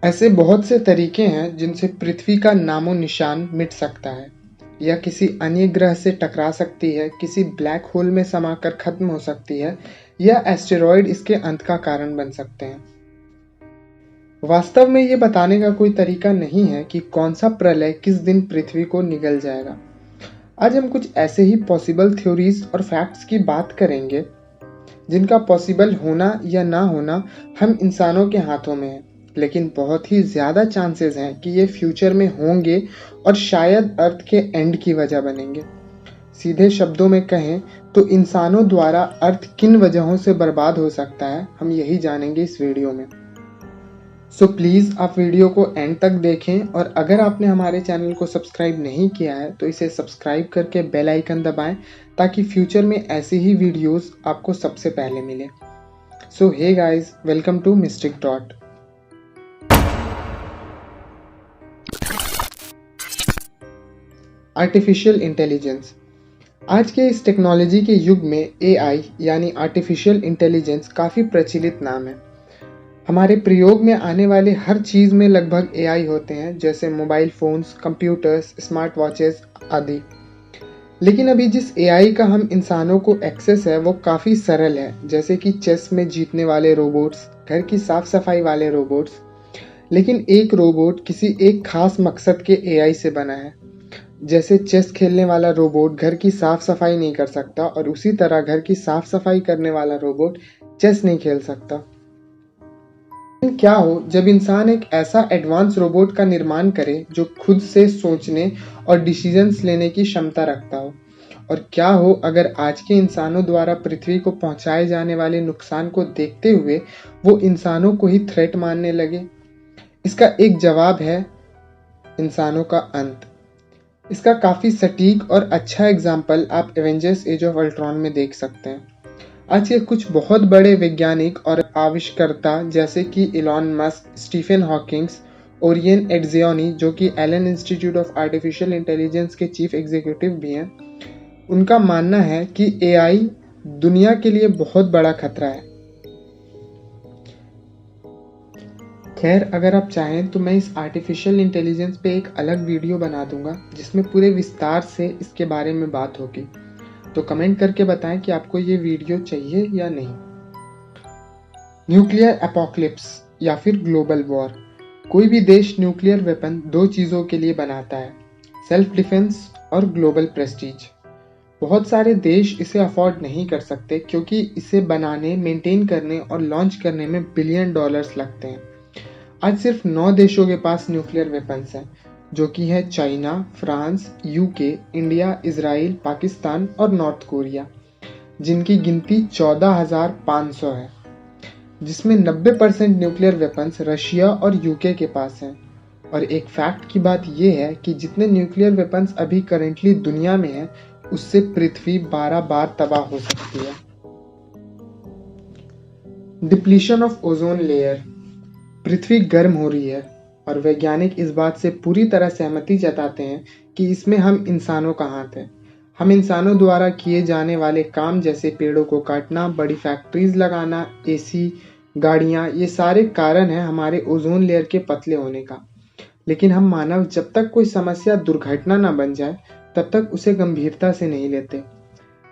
ऐसे बहुत से तरीके हैं जिनसे पृथ्वी का नामो निशान मिट सकता है, या किसी अन्य ग्रह से टकरा सकती है, किसी ब्लैक होल में समाकर खत्म हो सकती है, या एस्टेरॉयड इसके अंत का कारण बन सकते हैं। वास्तव में ये बताने का कोई तरीका नहीं है कि कौन सा प्रलय किस दिन पृथ्वी को निगल जाएगा। आज हम कुछ ऐसे ही पॉसिबल थ्योरीज और फैक्ट्स की बात करेंगे जिनका पॉसिबल होना या ना होना हम इंसानों के हाथों में है, लेकिन बहुत ही ज़्यादा चांसेस हैं कि ये फ्यूचर में होंगे और शायद अर्थ के एंड की वजह बनेंगे। सीधे शब्दों में कहें तो इंसानों द्वारा अर्थ किन वजहों से बर्बाद हो सकता है, हम यही जानेंगे इस वीडियो में। सो प्लीज़ आप वीडियो को एंड तक देखें, और अगर आपने हमारे चैनल को सब्सक्राइब नहीं किया है तो इसे सब्सक्राइब करके बेल आइकन दबाएं ताकि फ्यूचर में ऐसे ही वीडियोस आपको सबसे पहले मिले। So hey guys, welcome to mystic dot. Artificial intelligence. आज के इस टेक्नोलॉजी के युग में एआई यानी आर्टिफिशियल इंटेलिजेंस काफ़ी प्रचलित नाम है। हमारे प्रयोग में आने वाले हर चीज़ में लगभग एआई होते हैं, जैसे mobile phones, computers, smart watches आदि। लेकिन अभी जिस एआई का हम इंसानों को एक्सेस है वो काफ़ी सरल है, जैसे कि चेस में जीतने वाले रोबोट्स, घर की साफ सफाई वाले रोबोट्स। लेकिन एक रोबोट किसी एक खास मकसद के एआई से बना है। जैसे चेस खेलने वाला रोबोट घर की साफ सफाई नहीं कर सकता, और उसी तरह घर की साफ सफाई करने वाला रोबोट चेस नहीं खेल सकता। क्या हो जब इंसान एक ऐसा एडवांस रोबोट का निर्माण करे जो खुद से सोचने और डिसीजंस लेने की क्षमता रखता हो? और क्या हो अगर आज के इंसानों द्वारा पृथ्वी को पहुंचाए जाने वाले नुकसान को देखते हुए वो इंसानों को ही थ्रेट मानने लगे? इसका एक जवाब है इंसानों का अंत। इसका काफ़ी सटीक और अच्छा एग्जाम्पल आप एवेंजर्स एज ऑफ अल्ट्रॉन में देख सकते हैं। आज के कुछ बहुत बड़े वैज्ञानिक और आविष्कर्ता जैसे कि Elon Musk, Stephen Hawkings, Oren Etzioni जो कि Allen Institute of Artificial Intelligence के चीफ एग्जीक्यूटिव भी हैं, उनका मानना है कि एआई दुनिया के लिए बहुत बड़ा खतरा है। खैर, अगर आप चाहें तो मैं इस आर्टिफिशियल इंटेलिजेंस पे एक अलग वीडियो बना दूंगा जिसमें पूरे विस्तार से इसके बारे में बात होगी। तो कमेंट करके बताएं कि आपको ये वीडियो चाहिए या नहीं। न्यूक्लियर एपोक्लिप्स या फिर ग्लोबल वॉर। कोई भी देश न्यूक्लियर वेपन दो चीज़ों के लिए बनाता है, सेल्फ डिफेंस और ग्लोबल प्रेस्टीज। बहुत सारे देश इसे अफोर्ड नहीं कर सकते क्योंकि इसे बनाने, मेंटेन करने और लॉन्च करने में बिलियन डॉलर्स लगते हैं। आज सिर्फ 9 देशों के पास न्यूक्लियर वेपन्स हैं, जो कि है China, France, UK, India, Israel, Pakistan और नॉर्थ कोरिया, जिनकी गिनती 14,500 है, जिसमें 90% न्यूक्लियर वेपन्स रशिया और यूके के पास हैं। और एक फैक्ट की बात यह है कि जितने न्यूक्लियर वेपन्स अभी करेंटली दुनिया में हैं, उससे पृथ्वी 12 बार तबाह हो सकती है। Depletion of ozone layer. पृथ्वी गर्म हो रही है और वैज्ञानिक इस बात से पूरी तरह सहमति जताते हैं कि इसमें हम इंसानों का हाथ है। हम इंसानों द्वारा किए जाने वाले काम जैसे पेड़ों को काटना, बड़ी फैक्ट्रीज लगाना, एसी, गाड़ियाँ, ये सारे कारण हैं हमारे ओजोन लेयर के पतले होने का। लेकिन हम मानव जब तक कोई समस्या दुर्घटना ना बन जाए तब तक उसे गंभीरता से नहीं लेते।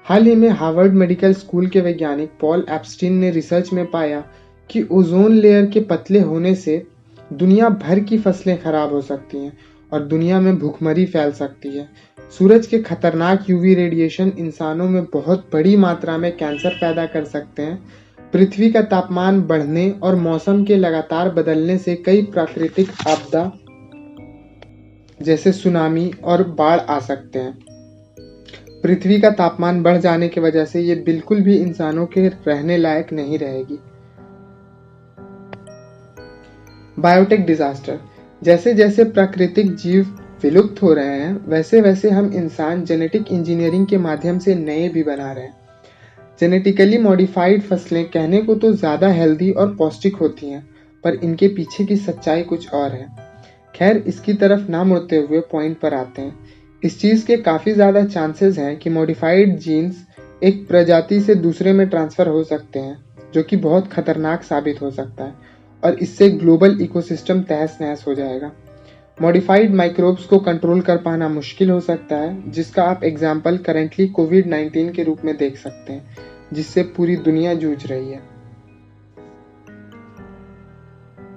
हाल ही में हार्वर्ड मेडिकल स्कूल के वैज्ञानिक पॉल एप्स्टीन ने रिसर्च में पाया कि ओजोन लेयर के पतले होने से दुनिया भर की फसलें खराब हो सकती हैं और दुनिया में भूखमरी फैल सकती है। सूरज के खतरनाक यूवी रेडिएशन इंसानों में बहुत बड़ी मात्रा में कैंसर पैदा कर सकते हैं। पृथ्वी का तापमान बढ़ने और मौसम के लगातार बदलने से कई प्राकृतिक आपदा जैसे सुनामी और बाढ़ आ सकते हैं। पृथ्वी का तापमान बढ़ जाने की वजह से ये बिल्कुल भी इंसानों के रहने लायक नहीं रहेगी। Biotech disaster. जैसे जैसे प्राकृतिक जीव विलुप्त हो रहे हैं, वैसे वैसे हम इंसान जेनेटिक इंजीनियरिंग के माध्यम से नए भी बना रहे हैं। जेनेटिकली मॉडिफाइड फसलें कहने को तो ज़्यादा हेल्दी और पौष्टिक होती हैं, पर इनके पीछे की सच्चाई कुछ और है। खैर, इसकी तरफ ना मुड़ते हुए पॉइंट पर आते हैं। इस चीज़ के काफ़ी ज़्यादा चांसेस हैं कि मॉडिफाइड जीन्स एक प्रजाति से दूसरे में ट्रांसफ़र हो सकते हैं, जो कि बहुत खतरनाक साबित हो सकता है। और इससे ग्लोबल इकोसिस्टम तहस नहस हो जाएगा। मॉडिफाइड माइक्रोब्स को कंट्रोल कर पाना मुश्किल हो सकता है, जिसका आप एग्जाम्पल करेंटली कोविड-19 के रूप में देख सकते हैं, जिससे पूरी दुनिया जूझ रही है।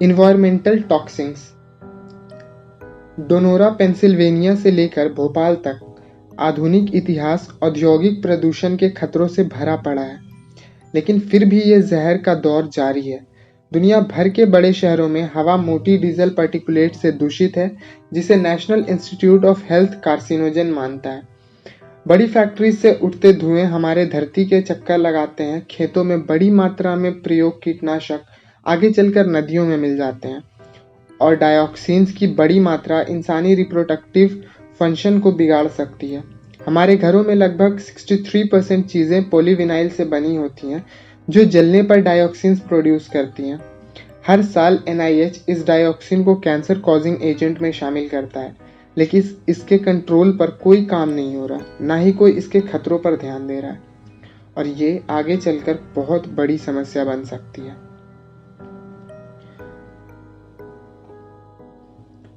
Environmental toxins. डोनोरा पेंसिल्वेनिया से लेकर भोपाल तक आधुनिक इतिहास औद्योगिक प्रदूषण के खतरों से भरा पड़ा है, लेकिन फिर भी ये जहर का दौर जारी है। दुनिया भर के बड़े शहरों में हवा मोटी डीजल पार्टिकुलेट से दूषित है, जिसे national institute of health carcinogen मानता है। बड़ी फैक्ट्री से उठते धुएं हमारे धरती के चक्कर लगाते हैं। खेतों में बड़ी मात्रा में प्रयोग कीटनाशक आगे चलकर नदियों में मिल जाते हैं, और डायऑक्सिन्स की बड़ी मात्रा इंसानी रिप्रोडक्टिव फंक्शन को बिगाड़ सकती है। हमारे घरों में लगभग 63% चीज़ें पॉलीविनाइल से बनी होती हैं, जो जलने पर डायऑक्सिन्स प्रोड्यूस करती हैं। हर साल NIH इस डायऑक्सिन को कैंसर कॉजिंग एजेंट में शामिल करता है, लेकिन इसके कंट्रोल पर कोई काम नहीं हो रहा, ना ही कोई इसके खतरों पर ध्यान दे रहा है, और ये आगे चलकर बहुत बड़ी समस्या बन सकती है।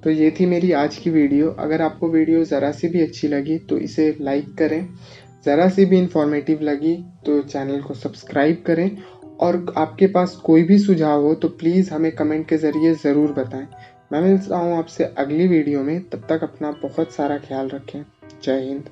तो ये थी मेरी आज की वीडियो। अगर आपको वीडियो ज़रा सी भी अच्छी लगी तो इसे लाइक करें, ज़रा सी भी इंफॉर्मेटिव लगी तो चैनल को सब्सक्राइब करें, और आपके पास कोई भी सुझाव हो तो प्लीज़ हमें कमेंट के ज़रिए ज़रूर बताएं। मैं मिलता हूँ आपसे अगली वीडियो में, तब तक अपना बहुत सारा ख्याल रखें। जय हिंद।